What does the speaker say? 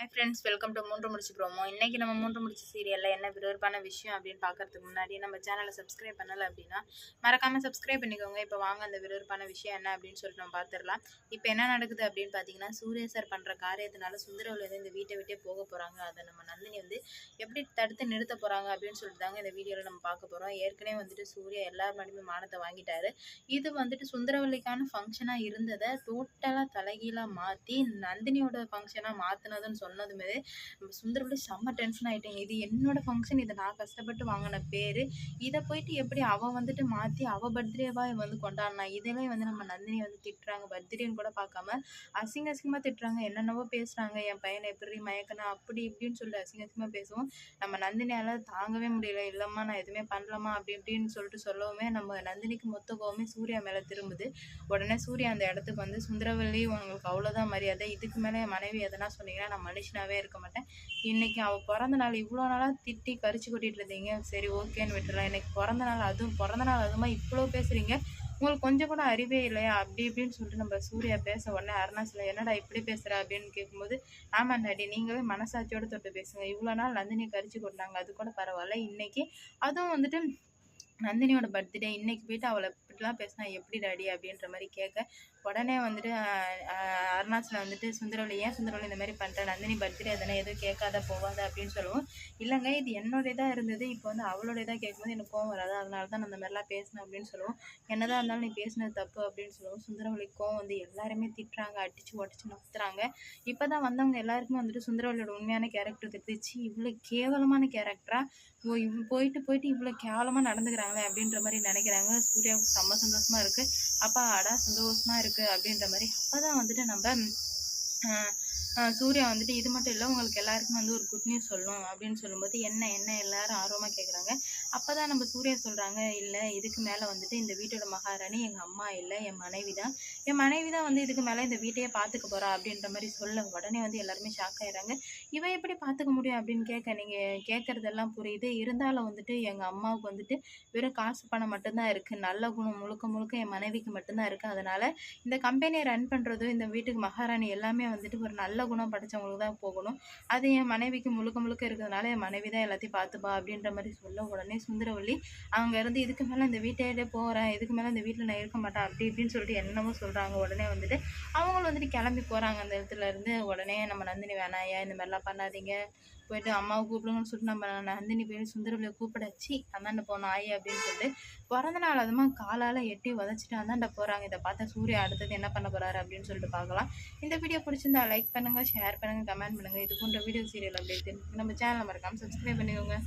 Hi friends, welcome to மூன்று முடிச்சு promo. இன்றைக்கி நம்ம மூன்று முடிச்சு சீரியலில் என்ன விறுவிறுப்பான விஷயம் அப்படின்னு பார்க்கறதுக்கு முன்னாடி நம்ம சேனலை சப்ஸ்கிரைப் பண்ணலை அப்படின்னா மறக்காமல் சப்ஸ்கிரைப் பண்ணிக்கோங்க. இப்போ வாங்க அந்த விறுவிறுப்பான விஷயம் என்ன அப்படின்னு சொல்லிட்டு நம்ம பார்த்துடலாம். இப்போ என்ன நடக்குது அப்படின்னு பார்த்தீங்கன்னா, சூர்யா சார் பண்ணுற காரியத்தினால சுந்தரவல்லி இந்த வீட்டை விட்டே போக போகிறாங்க. அதை நம்ம நந்தினி எப்படி தடுத்து நிறுத்த போகிறாங்க அப்படின்னு சொல்லிட்டு தாங்க இந்த வீடியோவில் நம்ம பார்க்க போகிறோம். ஏற்கனவே சூர்யா எல்லார் மடியுமே மானத்தை வாங்கிட்டாரு. இது சுந்தரவல்லிக்கான ஃபங்க்ஷனாக இருந்ததை டோட்டலாக தலைகீழாக மாற்றி நந்தினியோட ஃபங்க்ஷனாக மாற்றினதுன்னு சொன்னதுமே சுந்தரவல்லி செம்ம டென்ஷன் ஆகிட்டேங்க. இது என்னோட ஃபங்க்ஷன், இதை நான் கஷ்டப்பட்டு வாங்கின பேர், இதை போயிட்டு எப்படி அவள் மாற்றி அவள் பர்த்டேவாக கொண்டாடினா. இதெல்லாம் நம்ம நந்தினி திட்டுறாங்க. பர்த்டேன்னு கூட பார்க்காம அசிங்கமாக திட்டுறாங்க. என்னென்னவோ பேசுகிறாங்க. என் பையனை எப்படி மயக்கணும் அப்படி இப்படின்னு சொல்லி அசிங்கமாக பேசுவோம். நம்ம நந்தினியால் தாங்கவே முடியல. இல்லைம்மா நான் எதுவுமே பண்ணலாமா அப்படி இப்படின்னு சொல்லிட்டு சொல்லவுமே நம்ம நந்தினிக்கு மொத்த கோவமே சூர்யா மேலே திரும்புது. உடனே சூர்யா அந்த இடத்துக்கு சுந்தரவல்லி உங்களுக்கு அவ்வளோதான் மரியாதை, இதுக்கு மேலே என் மனைவி எதனா சொன்னீங்கன்னா நான் மனுஷனாகவே இருக்க மாட்டேன். இன்றைக்கி அவள் பிறந்த நாள் இவ்வளோ நாளாக திட்டி கரிச்சு கொட்டிகிட்டு இருந்தீங்க, சரி ஓகேன்னு விட்டுடலாம். இன்றைக்கி பிறந்த நாள் அதுமா இவ்வளோ பேசுகிறீங்க, உங்களுக்கு கொஞ்சம் கூட அறிவே இல்லையா அப்படி இப்படின்னு சொல்லிட்டு நம்ம சூர்யா பேச உடனே அருணாச்சலம் என்னடா இப்படி பேசுகிற அப்படின்னு கேட்கும்போது, ஆமாம் டாடி நீங்களே மனசாட்சியோடு தொட்டு பேசுங்க. இவ்வளோ நாள் நந்தினி கரிச்சு கொட்டினாங்க, அது கூட பரவாயில்ல. இன்றைக்கி அதுவும் நந்தினியோட பர்த்டே, இன்றைக்கி போயிட்டு அவளை இப்படிலாம் பேசினா எப்படி டாடி அப்படின்ற மாதிரி கேட்க, உடனே அருணாச்சலம் சுந்தரவல்லி ஏன் சுந்தரவல்லி இந்த மாதிரி பண்ணுற, நந்தினி பர்த்டே தானே எதுவும் கேட்காத போகாத அப்படின்னு சொல்லுவோம். இல்லைங்க இது என்னோடயதாக இருந்தது, இப்போ அவளோடயதாக கேட்கும்போது எனக்கு கோவம் வராது, அதனால தான் நான் அந்த மாதிரிலாம் பேசினேன் அப்படின்னு சொல்லுவோம். என்னதான் இருந்தாலும் நீ பேசினது தப்பு அப்படின்னு சொல்லுவோம். சுந்தரவல்லி கோவம் எல்லாருமே திட்டுறாங்க, அடித்து உடச்சி நசுத்துறாங்க. இப்போ தான் வந்தவங்க எல்லாருக்குமே சுந்தரவல்லியோட உண்மையான கேரக்டர் தெரிஞ்சிச்சு. இவ்வளோ கேவலமான கேரக்டராக போயிட்டு இவ்வளோ கேவலமாக நடந்துக்கிறாங்களே அப்படின்ற மாதிரி நினைக்கிறாங்க. சூர்யாவுக்கு செம்ம சந்தோஷமாக இருக்குது. அப்பா அடா சந்தோஷமாக இருக்குது அப்படின்ற மாதிரி. அப்போ தான் நம்ம சூர்யா இது மட்டும் இல்லை, உங்களுக்கு எல்லாருக்கும் ஒரு குட் நியூஸ் சொல்லணும் அப்படின்னு சொல்லும்போது என்ன எல்லாரும் ஆர்வமாக கேட்குறாங்க. அப்போ தான் நம்ம சூர்யா சொல்கிறாங்க, இல்லை இதுக்கு மேலே இந்த வீட்டோட மகாராணி எங்கள் அம்மா இல்லை, என் மனைவி தான். இதுக்கு மேலே இந்த வீட்டையே பார்த்துக்க போகிறா அப்படின்ற மாதிரி சொல்ல உடனே எல்லாருமே ஷாக் ஆகிடுறாங்க. இவன் எப்படி பார்த்துக்க முடியும் அப்படின்னு கேட்க, நீங்கள் கேட்குறதெல்லாம் புரியுது, இருந்தாலும் எங்கள் அம்மாவுக்கு வெறும் காசு பணம் மட்டும்தான் இருக்குது, நல்ல குணம் முழுக்க என் மனைவிக்கு மட்டும்தான் இருக்குது. அதனால் இந்த கம்பெனியை ரன் பண்ணுறதும் இந்த வீட்டுக்கு மகாராணி எல்லாமே ஒரு நல்ல குணம் படைச்சவங்களுக்கு தான் போகணும். அது என் மனைவிக்கு முழுக்க இருக்கிறதுனால என் மனைவி தான் எல்லாத்தையும் பார்த்துப்பா அப்படின்ற மாதிரி சொல்ல உடனே சுந்தரவல்லி அங்கேருந்து இதுக்கு மேலே இந்த வீட்டையே போகிறேன், இதுக்கு மேலே இந்த வீட்டில் நான் இருக்க மாட்டேன் அப்படி இப்படின்னு சொல்லிட்டு என்னமோ சொல்கிறாங்க. உடனே அவங்களும் கிளம்பி போகிறாங்க அந்த இடத்துல இருந்து. உடனே நம்ம நந்தினி வேணாயா இந்த மாதிரிலாம் பண்ணாதீங்க, போயிட்டு அம்மாவை கூப்பிடுங்கன்னு சொல்லிட்டு நம்ம நந்தினி போய் சுந்தரவல்லியை கூப்பிடாச்சு. அந்தாண்ட போனோம் ஆயி அப்படின்னு சொல்லிட்டு பிறந்த நாள் அதுமா காலால் எட்டி உதச்சிட்டு அந்தாண்ட போகிறாங்க. இதை பார்த்தா சூர்யா அடுத்தது என்ன பண்ண போகிறாரு அப்படின்னு சொல்லிட்டு பார்க்கலாம். இந்த வீடியோ பிடிச்சிருந்தா லைக் பண்ணுங்கள், ஷேர் பண்ணுங்கள், கமெண்ட் பண்ணுங்கள். இது போன்ற வீடியோ சீரியல் அப்டேட் நம்ம சேனலை மறக்காமல் சப்ஸ்கிரைப் பண்ணிக்கோங்க.